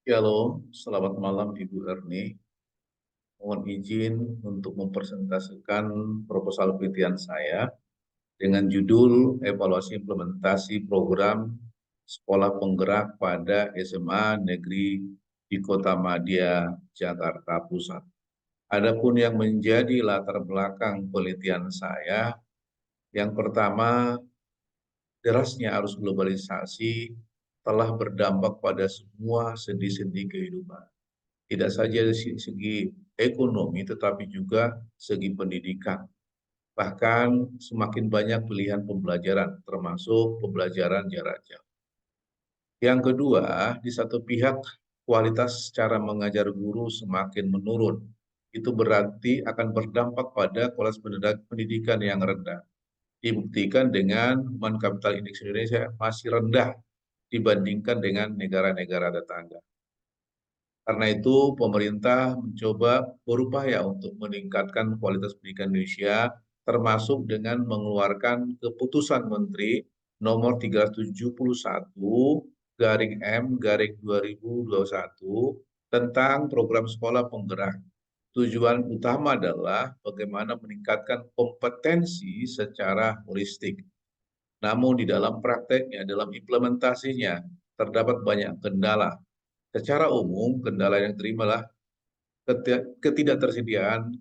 Ya, halo, selamat malam Ibu Erni. Mohon izin untuk mempresentasikan proposal penelitian saya dengan judul Evaluasi Implementasi Program Sekolah Penggerak pada SMA Negeri di Kota Madya, Jakarta Pusat. Adapun yang menjadi latar belakang penelitian saya, yang pertama, derasnya arus globalisasi telah berdampak pada semua sendi-sendi kehidupan. Tidak saja dari segi ekonomi, tetapi juga segi pendidikan. Bahkan semakin banyak pilihan pembelajaran, termasuk pembelajaran jarak jauh. Yang kedua, di satu pihak kualitas cara mengajar guru semakin menurun. Itu berarti akan berdampak pada kualitas pendidikan yang rendah. Dibuktikan dengan Human Capital Index Indonesia masih rendah dibandingkan dengan negara-negara tetangga. Karena itu, pemerintah mencoba berupaya untuk meningkatkan kualitas pendidikan Indonesia, termasuk dengan mengeluarkan keputusan Menteri nomor 371 garing M garing 2021 tentang program sekolah penggerak. Tujuan utama adalah bagaimana meningkatkan kompetensi secara holistik. Namun di dalam prakteknya, dalam implementasinya, terdapat banyak kendala. Secara umum, kendala yang terimalah ketidaktersediaan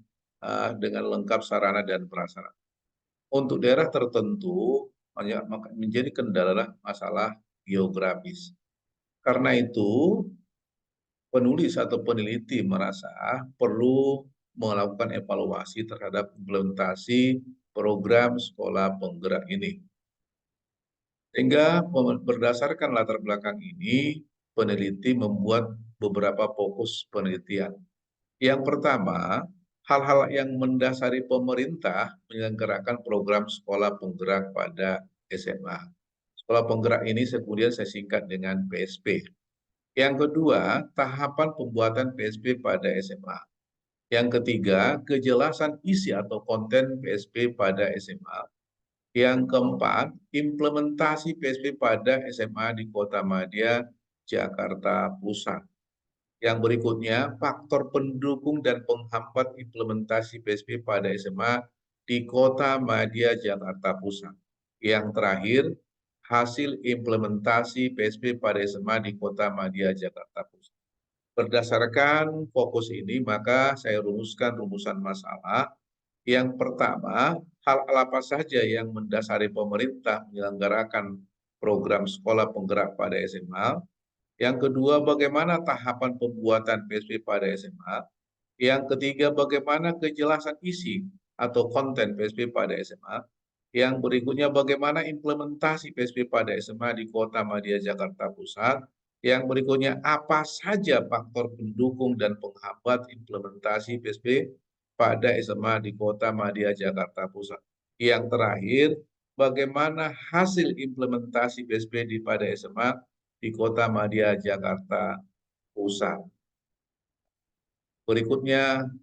dengan lengkap sarana dan prasarana. Untuk daerah tertentu, menjadi kendala masalah geografis. Karena itu, penulis atau peneliti merasa perlu melakukan evaluasi terhadap implementasi program sekolah penggerak ini. Sehingga berdasarkan latar belakang ini, peneliti membuat beberapa fokus penelitian. Yang pertama, hal-hal yang mendasari pemerintah menyelenggarakan program sekolah penggerak pada SMA. Sekolah penggerak ini kemudian saya singkat dengan PSP. Yang kedua, tahapan pembuatan PSP pada SMA. Yang ketiga, kejelasan isi atau konten PSP pada SMA. Yang keempat, implementasi PSP pada SMA di Kota Madya, Jakarta Pusat. Yang berikutnya, faktor pendukung dan penghambat implementasi PSP pada SMA di Kota Madya, Jakarta Pusat. Yang terakhir, hasil implementasi PSP pada SMA di Kota Madya, Jakarta Pusat. Berdasarkan fokus ini, maka saya rumuskan rumusan masalah. Yang pertama, hal-hal apa saja yang mendasari pemerintah menyelenggarakan program sekolah penggerak pada SMA. Yang kedua, bagaimana tahapan pembuatan PSP pada SMA. Yang ketiga, bagaimana kejelasan isi atau konten PSP pada SMA. Yang berikutnya, bagaimana implementasi PSP pada SMA di Kota Madya, Jakarta Pusat. Yang berikutnya, apa saja faktor pendukung dan penghambat implementasi PSP pada SMA di Kota Madya, Jakarta Pusat. Yang terakhir, bagaimana hasil implementasi PSP pada SMA di Kota Madya, Jakarta Pusat. Berikutnya,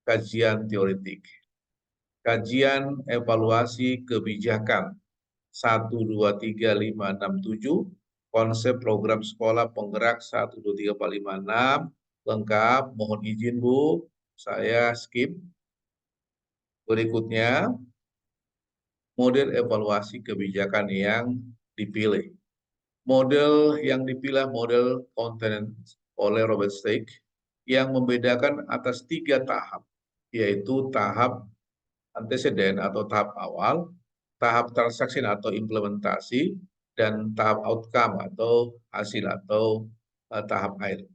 kajian teoretik. Kajian evaluasi kebijakan 1, 2, 3, 5, 6, 7, konsep program sekolah penggerak 1, 2, 3, 4, 5, 6, lengkap. Mohon izin Bu, saya skip. Berikutnya, model evaluasi kebijakan yang dipilih. Model yang dipilih model konten oleh Robert Stake yang membedakan atas 3 tahap, yaitu tahap anteseden atau tahap awal, tahap transaksi atau implementasi, dan tahap outcome atau hasil atau tahap akhir.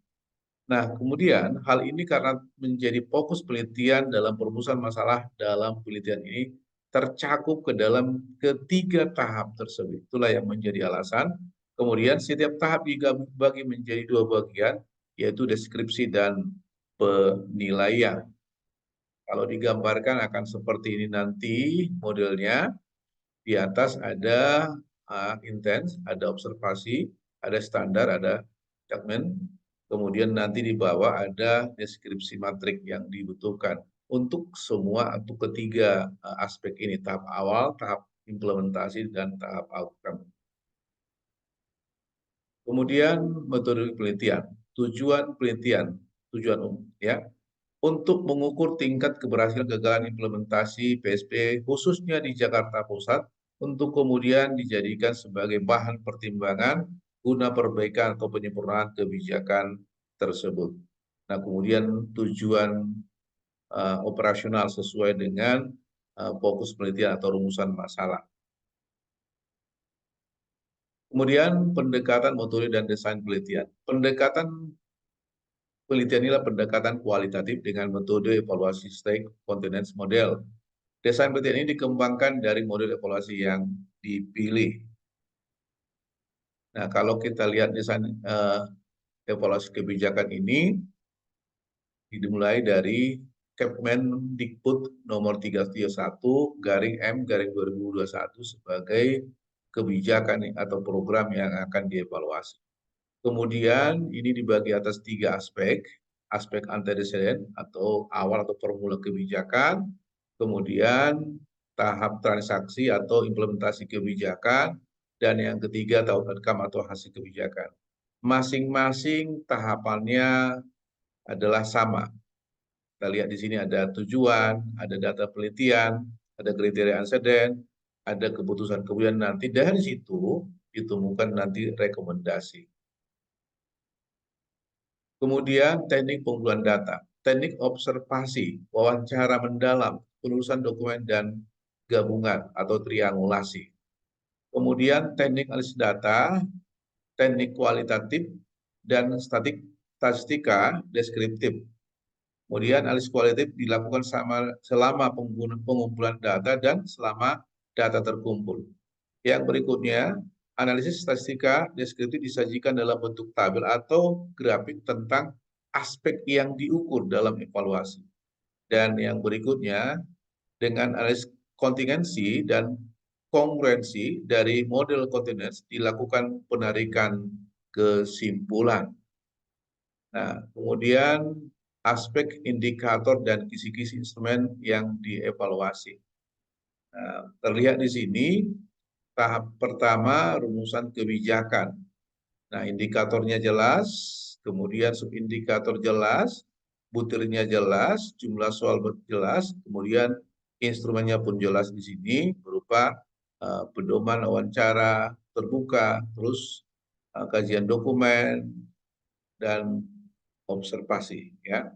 Nah, kemudian hal ini karena menjadi fokus penelitian dalam perumusan masalah dalam penelitian ini tercakup ke dalam ketiga tahap tersebut. Itulah yang menjadi alasan. Kemudian setiap tahap dibagi menjadi 2 bagian, yaitu deskripsi dan penilaian. Kalau digambarkan akan seperti ini nanti modelnya. Di atas ada intens, ada observasi, ada standar, ada segmen. Kemudian nanti di bawah ada deskripsi matrik yang dibutuhkan untuk semua, untuk ketiga aspek ini, tahap awal, tahap implementasi, dan tahap outcome. Kemudian metode penelitian. tujuan penelitian, tujuan umum, ya, untuk mengukur tingkat keberhasilan kegagalan implementasi PSP khususnya di Jakarta Pusat untuk kemudian dijadikan sebagai bahan pertimbangan guna perbaikan atau penyempurnaan kebijakan tersebut. Nah, kemudian tujuan operasional sesuai dengan fokus penelitian atau rumusan masalah. Kemudian pendekatan metode dan desain penelitian. Pendekatan penelitian inilah pendekatan kualitatif dengan metode evaluasi stake continuance model. Desain penelitian ini dikembangkan dari model evaluasi yang dipilih. Nah, kalau kita lihat desain evaluasi kebijakan ini, dimulai dari Kepmendikbud nomor 331 garing M garing 2021 sebagai kebijakan atau program yang akan dievaluasi. Kemudian ini dibagi atas 3 aspek, aspek antecedent atau awal atau formula kebijakan, kemudian tahap transaksi atau implementasi kebijakan, dan yang ketiga tahap outcome atau hasil kebijakan. Masing-masing tahapannya adalah sama. Kita lihat di sini ada tujuan, ada data penelitian, ada kriteria anseden, ada keputusan, kemudian nanti dari situ ditemukan nanti rekomendasi. Kemudian teknik pengumpulan data, teknik observasi, wawancara mendalam, penulisan dokumen dan gabungan atau triangulasi. Kemudian teknik analisis data, teknik kualitatif dan statistika deskriptif. Kemudian analisis kualitatif dilakukan selama pengumpulan data dan selama data terkumpul. Yang berikutnya, analisis statistika deskriptif disajikan dalam bentuk tabel atau grafik tentang aspek yang diukur dalam evaluasi. Dan yang berikutnya, dengan analisis kontingensi dan kongruensi dari model kontingensi dilakukan penarikan kesimpulan. Nah, kemudian aspek indikator dan kisi-kisi instrumen yang dievaluasi. Nah, terlihat di sini tahap pertama rumusan kebijakan. Nah, indikatornya jelas, kemudian subindikator jelas, butirnya jelas, jumlah soal jelas, kemudian instrumennya pun jelas di sini berupa pedoman wawancara terbuka, terus kajian dokumen dan observasi, ya.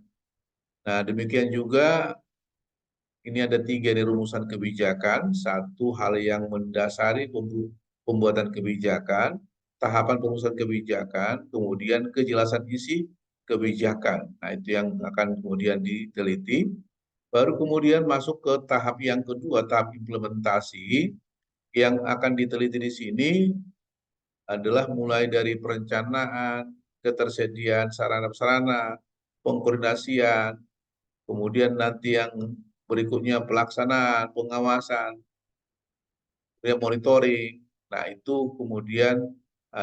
Nah, demikian juga ini ada 3 di rumusan kebijakan. Satu, hal yang mendasari pembuatan kebijakan, tahapan perumusan kebijakan, kemudian kejelasan isi kebijakan. Nah, itu yang akan kemudian diteliti. Baru kemudian masuk ke tahap yang kedua, tahap implementasi. Yang akan diteliti di sini adalah mulai dari perencanaan, ketersediaan sarana-prasarana, pengkoordinasian, kemudian nanti yang berikutnya pelaksanaan, pengawasan, monitoring. Nah, itu kemudian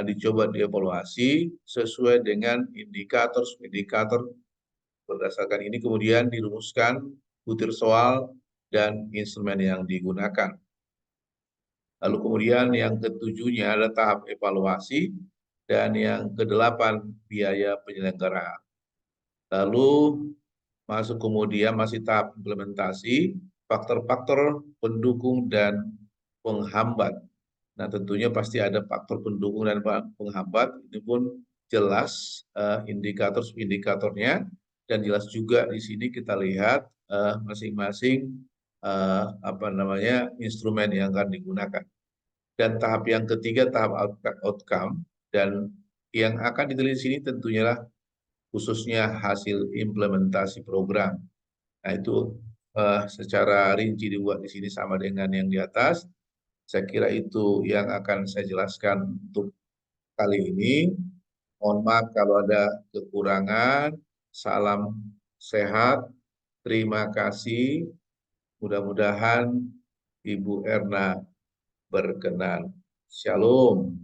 dicoba dievaluasi sesuai dengan indikator. Berdasarkan ini kemudian dirumuskan butir soal dan instrumen yang digunakan. Lalu kemudian yang ketujuhnya adalah tahap evaluasi dan yang kedelapan biaya penyelenggaraan. Lalu masuk kemudian masih tahap implementasi, faktor-faktor pendukung dan penghambat. Nah, tentunya pasti ada faktor pendukung dan penghambat, itu pun jelas indikatornya, dan jelas juga di sini kita lihat masing-masing instrumen yang akan digunakan. Dan tahap yang ketiga tahap outcome, dan yang akan diteliti di sini tentunya lah khususnya hasil implementasi program. Nah, itu secara rinci dibuat di sini sama dengan yang di atas. Saya kira itu yang akan saya jelaskan untuk kali ini. Mohon maaf kalau ada kekurangan. Salam sehat. Terima kasih. Mudah-mudahan Ibu Erna berkenan. Shalom.